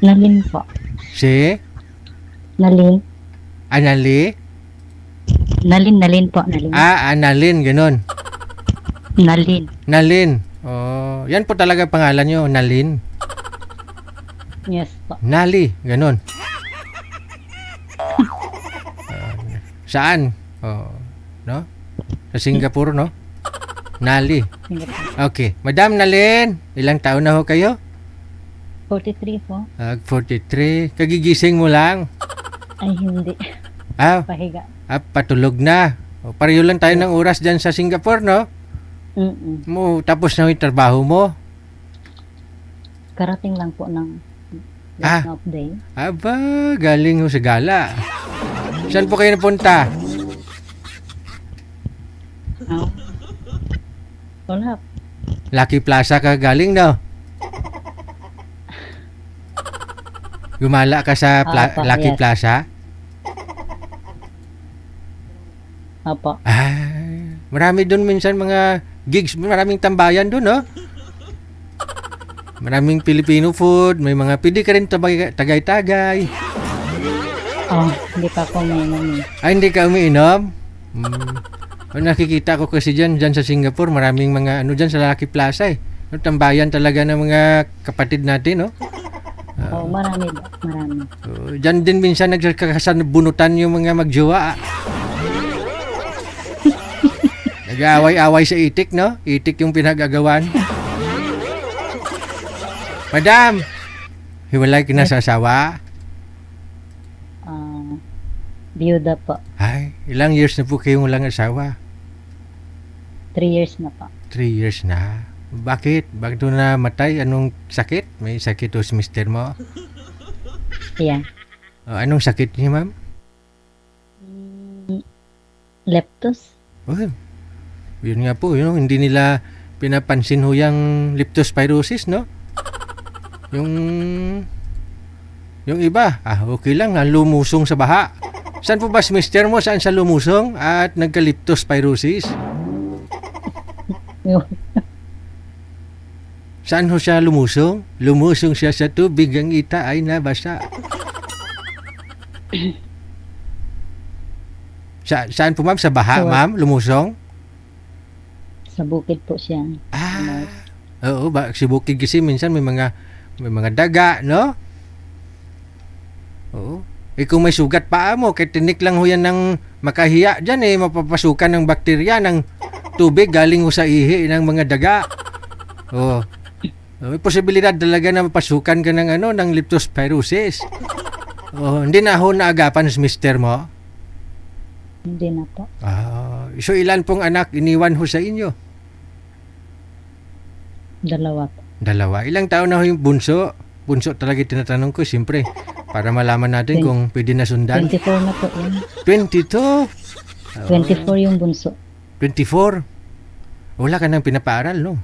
Nalin po. Si Nalin. Anali? Nalin po. Nalin. Analin, ganun. Nalin. Nalin. Oh, yan po talaga pangalan nyo, Nalin. Yes po. Nali, ganun. Saan? Oh, no? Sa Singapore, no? Nali. Sige po. Okay. Madam Nalin, ilang taon na ho kayo? 43 po. 43. Kagigising mo lang. Ay, hindi. Pahiga. Patulog na. O, pareho lang tayo ng oras dyan sa Singapore, no? Tapos na yung trabaho mo. Karating lang po ng last of day. Aba, galing ho sa gala. Saan po kayo napunta? Oh. Wala. Lucky Plaza ka galing, no? Gumala ka sa Lucky yes. Plaza? Opo. Marami doon minsan mga gigs, maraming tambayan doon, no? Maraming Filipino food, may mga pili ka rin tagay-tagay. Oh, hindi pa ako umiinom. Hindi ka umiinom? Nakikita ko kasi dyan sa Singapore, maraming mga dyan sa Lucky Plaza eh. Tambayan talaga ng mga kapatid natin, no? Marami ba? Marami. Dyan din minsan nagkakasabunutan yung mga magjowa. Nag-aaway-away sa itik, no? Itik yung pinagagawan. Madam, hiwalay ka na sa asawa? Biyuda po. Ay, ilang years na po kayong walang asawa? 3 years na po. 3 years na. Bakit? Bakit doon na matay? Anong sakit? May sakit o si mister mo? Yeah. Anong sakit niya, ma'am? Leptos. Yun nga po, hindi nila pinapansin ho yung leptospirosis, no? Yung iba, okay lang, lumusong sa baha. Saan po ba si mister mo? Saan siya lumusong at nagka-leptospirosis? Saan ho siya lumusong? Lumusong siya sa tubig, ang ita ay nabasa. Saan po, ma'am? Sa baha, ma'am? Lumusong? Sa bukid po siya. Oo, si bukid kasi minsan may mga daga, no? Oo. Kung may sugat paa mo, kahit tinik lang ho yan ng makahiya dyan mapapasukan ng bakterya ng tubig galing ho sa ihi ng mga daga. May posibilidad talaga na mapasukan ka ng leptospirosis. Hindi na ho naagapan si mister mo? Hindi na po. So ilan pong anak iniwan ho sa inyo? 2 po. 2. Ilang taon na ho yung bunso? Bunso talaga tinatanong ko, siyempre. Para malaman natin kung pwede na sundan. 24 na po yan. 22? 24 yung bunso. 24? Wala ka nang pinapaaral, no?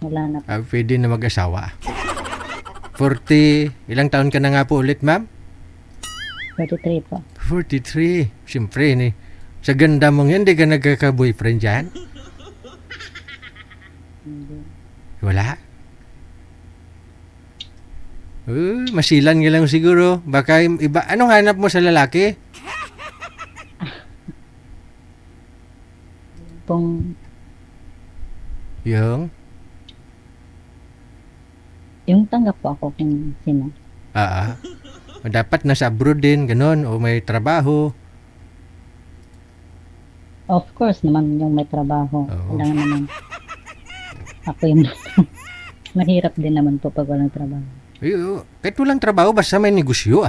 Wala na po. Pwede na mag-asawa. 40, ilang taon ka na nga po ulit, ma'am? 43 po. 43. Siyempre, sa ganda mong yan, di ka nagkaka-boyfriend dyan? Wala? Masilan ka lang siguro. Baka iba. Anong hanap mo sa lalaki? Yung tanggap po ako kung sino. Dapat nasa abroad din, ganun, o may trabaho. Of course naman yung may trabaho. Wala naman. Ako yung mahirap din naman po pag walang trabaho. Kahit walang trabaho, basta may negosyo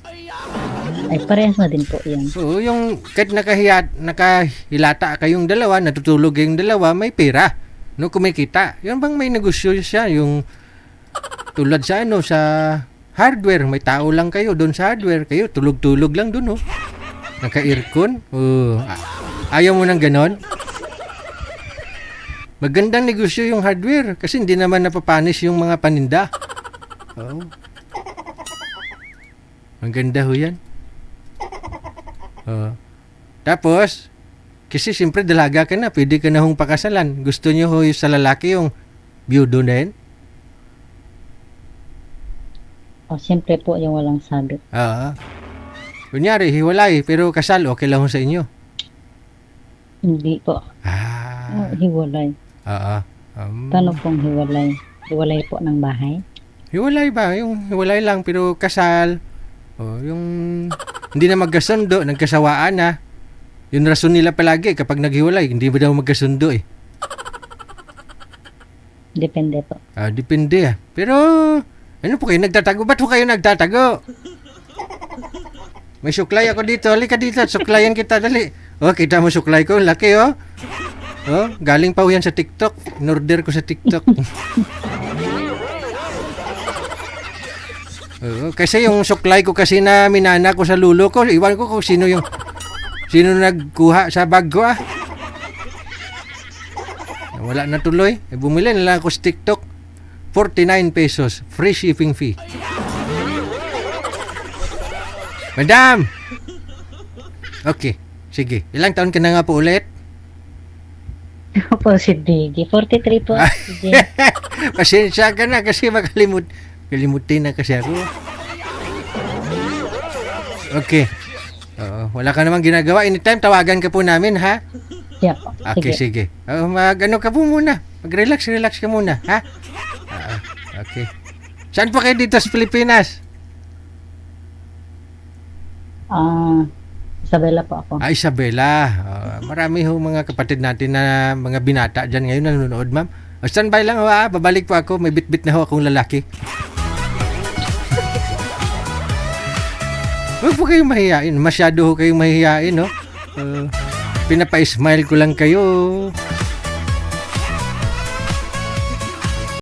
Ay, parehas na din po yan. Yung kahit nakahilata kayong dalawa, natutulog kayong dalawa, may pera. No, kumikita. Yung bang may negosyo siya, yung tulad sa sa hardware, may tao lang kayo doon sa hardware, kayo tulog-tulog lang doon, naka-aircon. Ayaw mo ng ganon? Magandang negosyo yung hardware kasi hindi naman napapanis yung mga paninda. Ang ganda ho yan. Tapos, kasi siyempre dalaga ka na, pwede ka na hong pakasalan. Gusto nyo ho sa lalaki yung biyudo na yun? O, siyempre po yung walang sabit. Kunyari, hiwalay, pero kasal, okay lang ho sa inyo. Hindi po. Hiwalay. Paano pong hiwalay? Hiwalay po ng bahay? Hiwalay ba? Yung hiwalay lang, pero kasal. Yung hindi na magkasundo, nagkasawaan na. Yung rason nila palagi, kapag naghiwalay, hindi ba daw magkasundo eh. Depende po. Depende. Pero, ano po kayo nagtatago? Ba't po kayo nagtatago? May suklay ako dito. Halika dito. Suklayan kita. Dali. Kita mo suklay ko. Laki, galing pa yan sa TikTok. In-order ko sa TikTok. Kasi yung suklay ko kasi na minana ko sa lulo ko. Iwan ko kung sino nagkuha sa bag ko Wala na tuloy. Bumili na lang ako sa TikTok. 49 pesos. Free shipping fee. Madam! Okay. Sige. Ilang taon ka na nga po ulit? Po si Diggy. 43 po. Sige. Pasensya ka na kasi kalimutin na kasi ako. Okay. Wala ka namang ginagawa. Anytime, tawagan ka po namin, ha? Yeah po. Okay, sige. Mag-ano ka po muna. Mag-relax ka muna, ha? Okay. Saan po kayo dito sa Pilipinas? Isabela po ako. Isabela. Marami ho mga kapatid natin na mga binata dyan ngayon nanonood, ma'am. Standby lang ho, babalik po ako. May bit-bit na ho akong lalaki. Huwag po kayong mahihain. Masyado ho kayong mahihain, no? Pinapa-smile ko lang kayo.